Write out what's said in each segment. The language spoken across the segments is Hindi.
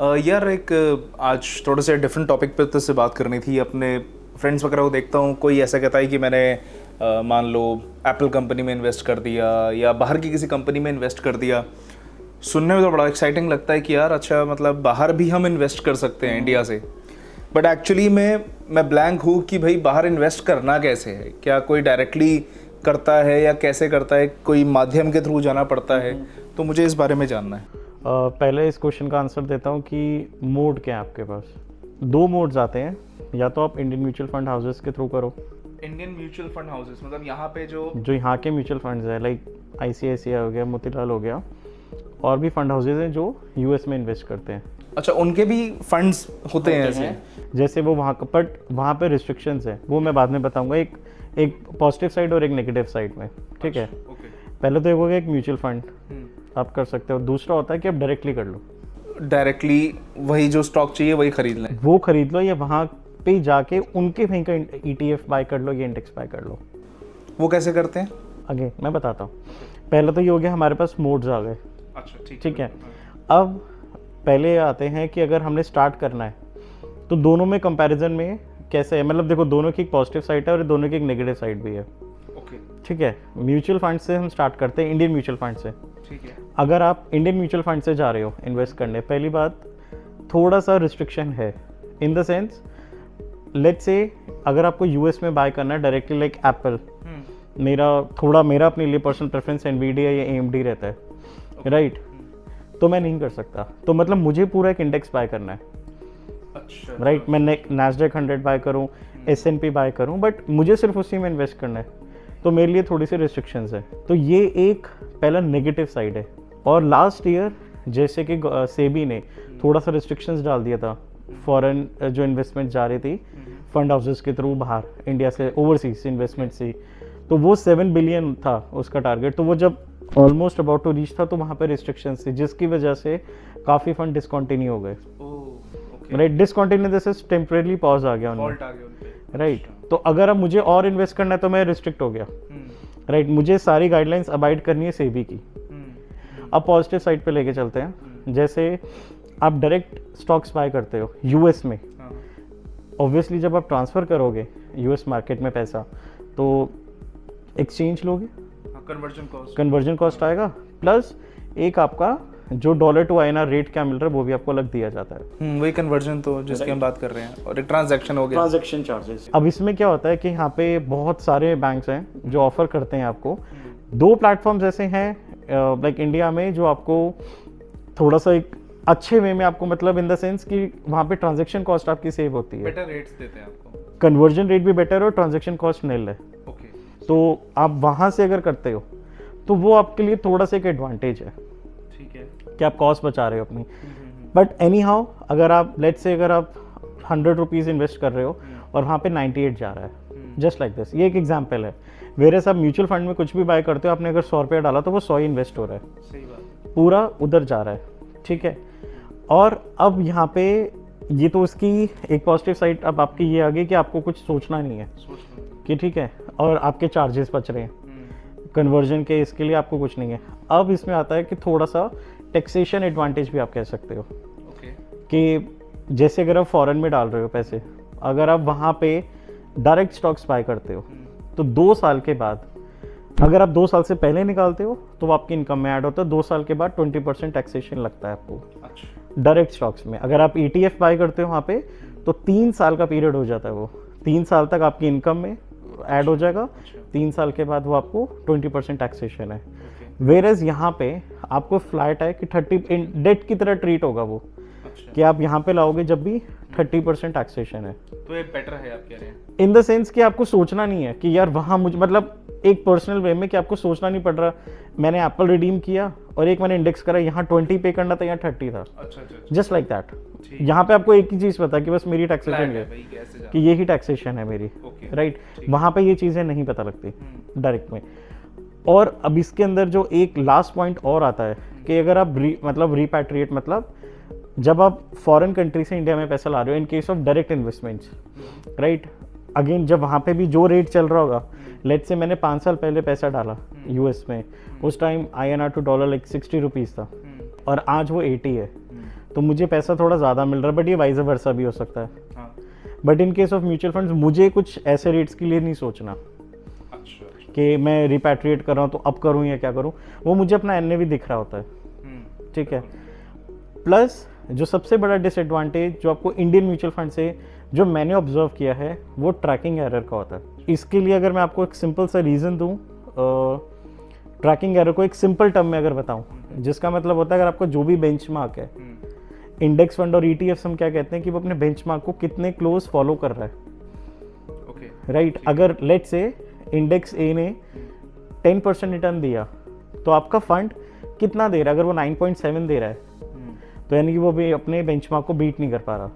यार एक आज थोड़ा सा डिफरेंट टॉपिक पे तो से बात करनी थी। अपने फ्रेंड्स वगैरह को देखता हूँ, कोई ऐसा कहता है कि मैंने मान लो एप्पल कंपनी में इन्वेस्ट कर दिया या बाहर की किसी कंपनी में इन्वेस्ट कर दिया। सुनने में तो बड़ा एक्साइटिंग लगता है कि यार अच्छा मतलब बाहर भी हम इन्वेस्ट कर सकते हैं इंडिया से। बट एक्चुअली मैं ब्लैंक हूँ कि भाई बाहर इन्वेस्ट करना कैसे है, क्या कोई डायरेक्टली करता है या कैसे करता है, कोई माध्यम के थ्रू जाना पड़ता है? तो मुझे इस बारे में जानना है। पहले इस क्वेश्चन का आंसर देता हूँ कि मोड क्या है आपके पास। दो मोड्स आते हैं, या तो आप इंडियन म्यूचुअल फंड हाउसेस के थ्रू करो। इंडियन म्यूचुअल फंड हाउसेस मतलब यहाँ पे जो यहाँ के म्यूचुअल फंड्स है, लाइक ICICI हो गया, मोतीलाल हो गया, और भी फंड हाउसेज हैं जो US में इन्वेस्ट करते हैं। अच्छा, उनके भी फंड्स होते हैं ऐसे? जैसे वो वहाँ का, बट वहाँ पे रिस्ट्रिक्शंस है, वो मैं बाद में बताऊँगा। एक पॉजिटिव साइड और एक नेगेटिव साइड में, ठीक है। पहले तो एक हो गया एक म्यूचुअल फंड आप कर सकते हो, दूसरा होता है कि आप डायरेक्टली कर लो। डायरेक्टली वही जो स्टॉक चाहिए वही खरीद लें, वो खरीद लो, या वहाँ पे जाके उनके कहीं का ETF बाय कर लो या इंडेक्स बाय कर लो। वो कैसे करते हैं? आगे मैं बताता हूँ। पहले तो ये हो गया, हमारे पास मोड्स आ गए। अच्छा, ठीक है। अब पहले आते हैं कि अगर हमने स्टार्ट करना है तो दोनों में कंपैरिजन में कैसे है। मतलब देखो, दोनों की एक पॉजिटिव साइड है और दोनों की एक नेगेटिव साइड भी है। ठीक है। म्यूचुअल फंड से हम स्टार्ट करते हैं, इंडियन म्यूचुअल फंड से। ठीक है। अगर आप इंडियन म्यूचुअल फंड से जा रहे हो इन्वेस्ट करने, पहली बात थोड़ा सा रिस्ट्रिक्शन है, in the sense let's say अगर आपको US में बाय करना है डायरेक्टली, लाइक एप्पल, मेरा अपने लिए पर्सनल प्रेफरेंस NVIDIA या AMD रहता है, राइट। तो मैं नहीं कर सकता, तो मतलब मुझे पूरा एक इंडेक्स बाय करना है। अच्छा, राइट। मैं NASDAQ 100 बाय करूँ, S&P बाय करूँ, बट मुझे सिर्फ उसी में इन्वेस्ट करना है, तो मेरे लिए थोड़ी सी रिस्ट्रिक्शंस है। तो ये एक पहला नेगेटिव साइड है। और लास्ट ईयर जैसे कि सेबी ने थोड़ा सा रिस्ट्रिक्शंस डाल दिया था, फॉरेन जो इन्वेस्टमेंट जा रही थी फंड हाउसेस के थ्रू बाहर इंडिया से, ओवरसीज इन्वेस्टमेंट से, तो वो 7 बिलियन था उसका टारगेट। तो वो जब ऑलमोस्ट अबाउट टू रीच था तो वहाँ पे रिस्ट्रिक्शंस थी, जिसकी वजह से काफ़ी फंड डिसकंटिन्यू हो गए। राइट, डिसकंटिन्यू जैसे टेम्परेरी पॉज आ गया उनमें, राइट। तो अगर अब मुझे और इन्वेस्ट करना है तो मैं रिस्ट्रिक्ट हो गया, राइट। मुझे सारी गाइडलाइंस अबाइड करनी है सेबी की। अब पॉजिटिव साइड पे लेके चलते हैं। जैसे आप डायरेक्ट स्टॉक्स बाय करते हो US में, ऑब्वियसली जब आप ट्रांसफ़र करोगे US मार्केट में पैसा, तो एक्सचेंज लोगे, कन्वर्जन कॉस्ट आएगा, प्लस एक आपका जो $to INR रेट क्या मिल रहा है वो भी आपको अलग दिया जाता है। वही कन्वर्जन तो जिसकी हम बात कर रहे हैं, और एक ट्रांजैक्शन हो गया, ट्रांजैक्शन चार्जेस। अब इसमें क्या होता है कि यहाँ पे बहुत सारे बैंक्स हैं जो ऑफर करते हैं आपको। दो प्लेटफॉर्म्स ऐसे हैं लाइक इंडिया में जो आपको थोड़ा सा एक अच्छे वे में आपको, मतलब इन द सेंस कि वहाँ पे ट्रांजैक्शन कॉस्ट आपकी सेव होती है, बेटर रेट्स देते हैं आपको, कन्वर्जन रेट भी बेटर और ट्रांजैक्शन कॉस्ट निल है। तो आप वहाँ से अगर करते हो तो वो आपके लिए थोड़ा सा एक एडवांटेज है, ठीक है, कि आप कॉस्ट बचा रहे हो अपनी। बट एनी हाउ, अगर आप लेट्स से अगर आप 100 रुपीज़ इन्वेस्ट कर रहे हो और वहाँ पे 98 जा रहा है, जस्ट लाइक दिस, ये एक एग्जांपल है। वेरे सब म्यूचुअल फंड में कुछ भी बाय करते हो, आपने अगर 100 रुपया डाला तो वो 100 ही इन्वेस्ट हो रहा है, सही बात, पूरा उधर जा रहा है, ठीक है। और अब यहाँ पे ये तो उसकी एक पॉजिटिव साइड अब आपकी ये आ गई कि आपको कुछ सोचना नहीं है कि ठीक है, और आपके चार्जेस बच रहे हैं कन्वर्जन के, इसके लिए आपको कुछ नहीं है। अब इसमें आता है कि थोड़ा सा टैक्सेशन एडवांटेज भी आप कह सकते हो, कि जैसे अगर आप फॉरेन में डाल रहे हो पैसे, अगर आप वहाँ पे डायरेक्ट स्टॉक्स बाय करते हो तो 2 साल के बाद, अगर आप 2 साल से पहले निकालते हो तो वो आपकी इनकम में ऐड होता है। 2 साल के बाद 20% टैक्सेशन लगता है आपको डायरेक्ट स्टॉक्स में। अगर आप ETF बाय करते हो वहाँ पे तो 3 साल का पीरियड हो जाता है, वो 3 साल तक आपकी इनकम में ऐड हो जाएगा। 3 साल के बाद वो आपको 20% टैक्सेशन है। वेरेज यहाँ पे आपको फ्लैट है कि 30 डेट की तरह ट्रीट होगा वो, कि आप यहाँ पे लाओगे जब भी 30% टैक्सेशन है। तो ये बेटर है आप कह रहे हैं, इन द सेंस कि आपको सोचना नहीं है कि यार वहाँ मुझे, मतलब एक पर्सनल वे में कि आपको सोचना नहीं पड़ रहा, मैंने एप्पल रिडीम किया और एक मैंने इंडेक्स करा, यहाँ 20 पे करना था, यहाँ 30 था, जस्ट लाइक दैट। यहाँ पे आपको एक ही चीज़ पता कि बस मेरी टैक्सेशन है, कि यही टैक्सेशन है मेरी, राइट। वहाँ पे ये चीज़ें नहीं पता लगती डायरेक्ट में। और अब इसके अंदर जो एक लास्ट पॉइंट और आता है कि अगर आप रिपैट्रिएट, मतलब जब आप फॉरेन कंट्री से इंडिया में पैसा ला रहे हो in case of direct investments, right, again जब वहाँ पे भी जो रेट चल रहा होगा, लेट्स से मैंने 5 साल पहले पैसा डाला US में, उस time INR to dollar like 60 rupees था और आज वो 80 है, तो मुझे पैसा थोड़ा ज़्यादा मिल रहा है, बट ये वाइस वर्सा भी हो सकता है। हाँ, but in case of mutual funds मुझे कुछ ऐसे रेट्स के लिए नहीं सोचना अच्छा, कि मैं रिपैट्रिएट कर रहा हूँ तो अब करूँ या क्या करूँ, वो मुझे अपना एनएवी दिख रहा होता है। ठीक है। प्लस जो सबसे बड़ा डिसएडवांटेज जो आपको इंडियन म्यूचुअल फंड से जो मैंने ऑब्जर्व किया है वो ट्रैकिंग एरर का होता है। इसके लिए अगर मैं आपको एक सिंपल सा रीज़न दूँ, ट्रैकिंग एरर को एक सिंपल टर्म में अगर बताऊँ, जिसका मतलब होता है अगर आपका जो भी बेंचमार्क है, इंडेक्स फंड और ईटीएफ हम क्या कहते हैं कि वो अपने बेंचमार्क को कितने क्लोज फॉलो कर रहा है। Okay, right. अगर लेट से इंडेक्स ए ने 10% रिटर्न दिया तो आपका फंड कितना दे रहा है? अगर वो 9.7 दे रहा है तो यानी कि वो भी अपने बेंचमार्क को बीट नहीं कर पा रहा,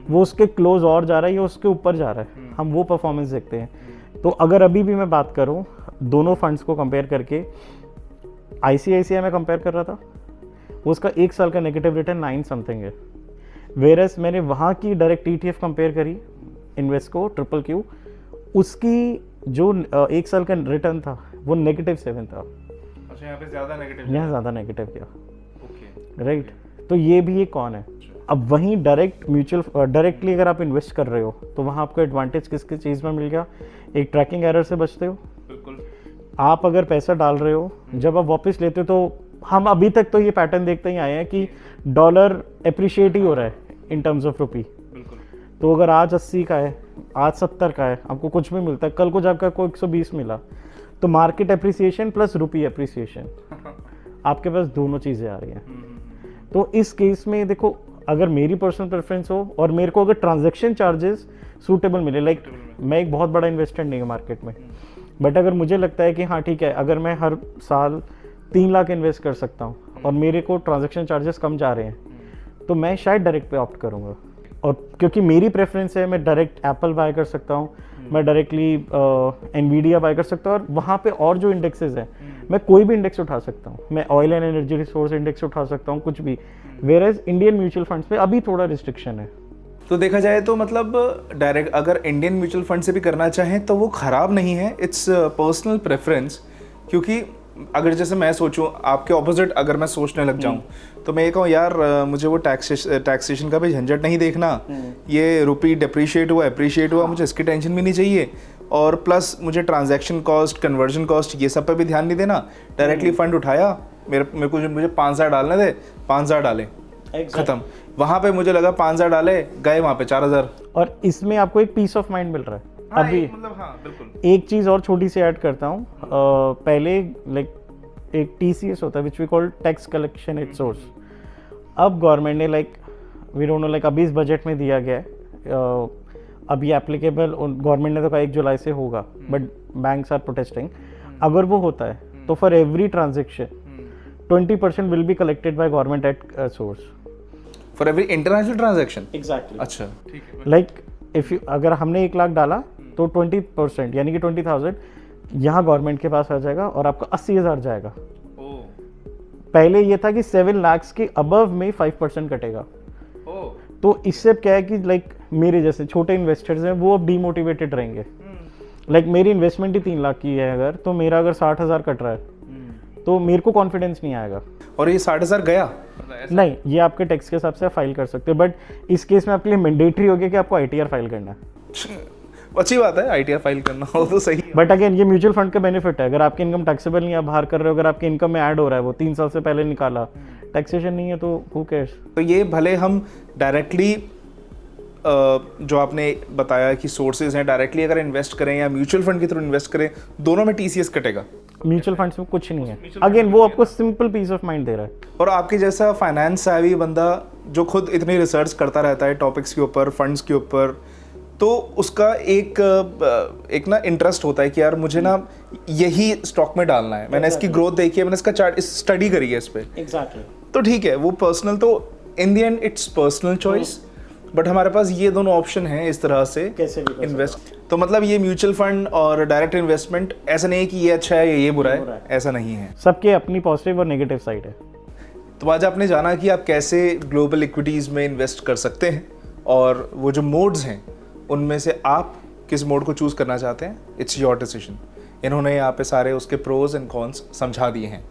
वो उसके क्लोज और जा रहा है या उसके ऊपर जा रहा है, हम वो परफॉर्मेंस देखते हैं। तो अगर अभी भी मैं बात करूं दोनों फंड्स को कंपेयर करके, आईसीआईसीआई में कंपेयर कर रहा था, उसका 1 साल का नेगेटिव रिटर्न 9 समथिंग है, वेरस मैंने वहाँ की डायरेक्ट ईटीएफ कंपेयर करी इन्वेस्को ट्रिपल क्यू, उसकी जो 1 साल का रिटर्न था वो -7 था। अच्छा, यहाँ पे ज़्यादा नेगेटिव, यहाँ ज़्यादा नेगेटिव किया। Okay, right. तो ये भी एक कौन है। अब वहीं डायरेक्टली अगर आप इन्वेस्ट कर रहे हो तो वहाँ आपको एडवांटेज किस किस चीज़ में मिल गया? एक ट्रैकिंग एरर से बचते हो। बिल्कुल। आप अगर पैसा डाल रहे हो, जब आप वापस लेते हो तो हम अभी तक तो ये पैटर्न देखते ही आए हैं कि डॉलर एप्रिशिएट ही हो रहा है इन टर्म्स ऑफ रुपी। बिल्कुल। तो अगर आज 80 का है, आज 70 का है, आपको कुछ भी मिलता है, कल को जाकर आपको 120 मिला, तो मार्केट एप्रिसिएशन प्लस रुपी एप्रिसिएशन, आपके पास दोनों चीज़ें आ रही हैं। तो इस केस में देखो, अगर मेरी पर्सनल प्रेफरेंस हो और मेरे को अगर ट्रांजैक्शन चार्जेस सूटेबल मिले, लाइक मैं एक बहुत बड़ा इन्वेस्टर नहीं हूँ मार्केट में, बट अगर मुझे लगता है कि हाँ ठीक है, अगर मैं हर साल 3 लाख इन्वेस्ट कर सकता हूँ और मेरे को ट्रांजैक्शन चार्जेस कम जा रहे हैं, तो मैं शायद डायरेक्ट पे ऑप्ट करूँगा। और क्योंकि मेरी प्रेफरेंस है, मैं डायरेक्ट एप्पल बाय कर सकता हूँ, मैं डायरेक्टली एनवीडिया बाय कर सकता हूँ, और वहाँ पे और जो इंडेक्सेस हैं मैं कोई भी इंडेक्स उठा सकता हूँ, मैं oil and energy resource index उठा सकता हूँ, कुछ भी। वेयरएज इंडियन म्यूचुअल फंड्स पे अभी थोड़ा रिस्ट्रिक्शन है। तो देखा जाए तो मतलब डायरेक्ट अगर इंडियन म्यूचुअल फंड से भी करना चाहें तो वो ख़राब नहीं है, इट्स पर्सनल प्रेफरेंस। क्योंकि अगर जैसे मैं सोचूं आपके ऑपोजिट, अगर मैं सोचने लग जाऊं तो मैं ये कहूँ यार मुझे वो टैक्सेशन का भी झंझट नहीं देखना, ये रुपी डिप्रिशिएट हुआ एप्रिशिएट हुआ, मुझे इसकी टेंशन भी नहीं चाहिए, और प्लस मुझे ट्रांजैक्शन कॉस्ट, कन्वर्जन कॉस्ट, ये सब पे भी ध्यान नहीं देना। डायरेक्टली फंड उठाया, मेरे को मुझे 5,000 डालने दे, 5,000 डाले, खत्म। वहाँ पे मुझे लगा 5,000 डाले, गए वहाँ पे 4,000। और इसमें आपको एक पीस ऑफ माइंड मिल रहा है। हाँ, अभी मतलब हाँ बिल्कुल। एक चीज़ और छोटी सी ऐड करता हूँ, पहले लाइक एक TCS होता है which we call tax collection at source. अब गवर्नमेंट ने like we don't know, like अभी इस बजट में दिया गया है, अभी एप्लीकेबल गवर्नमेंट ने तो कहा 1 जुलाई से होगा, बट बैंक्स आर प्रोटेस्टिंग। अगर वो होता है तो for every transaction 20% will be collected by government at source for every international transaction. Exactly. अच्छा, ठीक है। लाइक इफ अगर हमने 1 लाख डाला तो 20% यानी कि 20,000 यहाँ गवर्नमेंट के पास आ जाएगा और आपका 80,000 जाएगा। पहले ये था कि 7 लाख के अबव में 5% कटेगा। तो इससे क्या है कि लाइक मेरे जैसे छोटे इन्वेस्टर्स हैं वो अब डीमोटिवेटेड रहेंगे। लाइक मेरी इन्वेस्टमेंट ही 3 लाख की है अगर, तो मेरा अगर 60,000 कट रहा है तो मेरे को कॉन्फिडेंस नहीं आएगा। और ये 60,000 गया नहीं, ये आपके टैक्स के हिसाब से फाइल कर सकते हो, बट इस केस में आपके लिए मैंडेटरी हो गया कि आपको ITR फाइल करना है। अच्छी बात है, ITR फाइल करना हो तो सही है। बट अगेन ये म्यूचुअल फंड का बेनिफिट है, अगर आपकी इनकम टैक्सेबल नहीं है, आप बाहर कर रहे हो, अगर आपकी इनकम में ऐड हो रहा है, वो 3 साल से पहले निकाला, टैक्सेशन नहीं है, तो हु केयर्स। तो ये भले हम डायरेक्टली जो आपने बताया कि सोर्सेज हैं, डायरेक्टली अगर इन्वेस्ट करें या म्यूचुअल फंड के थ्रू इन्वेस्ट करें, दोनों में TCS कटेगा। म्यूचुअल फंड्स में कुछ नहीं है, अगेन वो आपको सिंपल पीस ऑफ माइंड दे रहा है। और आपके जैसा फाइनेंस savvy बंदा जो खुद इतनी रिसर्च करता रहता है टॉपिक्स के ऊपर, फंड्स के ऊपर, तो उसका एक ना इंटरेस्ट होता है कि यार मुझे ना यही स्टॉक में डालना है, मैंने इसकी ग्रोथ देखी है, मैंने इसका चार्ट स्टडी करी है इस पे। एग्जैक्टली। तो ठीक है, वो पर्सनल, तो in the end it's personal choice, but हमारे पास ये दोनों ऑप्शन हैं इस तरह से कैसे भी इन्वेस्ट। तो मतलब ये म्यूचुअल फंड और डायरेक्ट इन्वेस्टमेंट ऐसा नहीं है कि ये अच्छा है ये बुरा है, ऐसा नहीं है। सबके अपनी पॉजिटिव और नेगेटिव साइड है। तो आज आपने जाना कि आप कैसे ग्लोबल इक्विटीज़ में इन्वेस्ट कर सकते हैं, और वो जो मोड्स हैं उनमें से आप किस मोड को चूज़ करना चाहते हैं, इट्स योर डिसीजन। इन्होंने यहाँ पे सारे उसके प्रोज एंड कॉन्स समझा दिए हैं।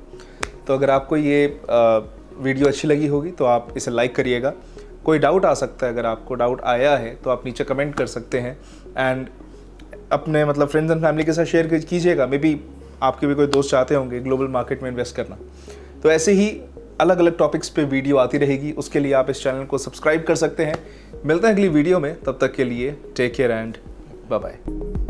तो अगर आपको ये वीडियो अच्छी लगी होगी तो आप इसे लाइक करिएगा। कोई डाउट आ सकता है, अगर आपको डाउट आया है तो आप नीचे कमेंट कर सकते हैं एंड अपने मतलब फ्रेंड्स एंड फैमिली के साथ शेयर कीजिएगा। मे बी आपके भी कोई दोस्त चाहते होंगे ग्लोबल मार्केट में इन्वेस्ट करना। तो ऐसे ही अलग अलग टॉपिक्स पे वीडियो आती रहेगी, उसके लिए आप इस चैनल को सब्सक्राइब कर सकते हैं। मिलते हैं अगली वीडियो में, तब तक के लिए take care and bye bye.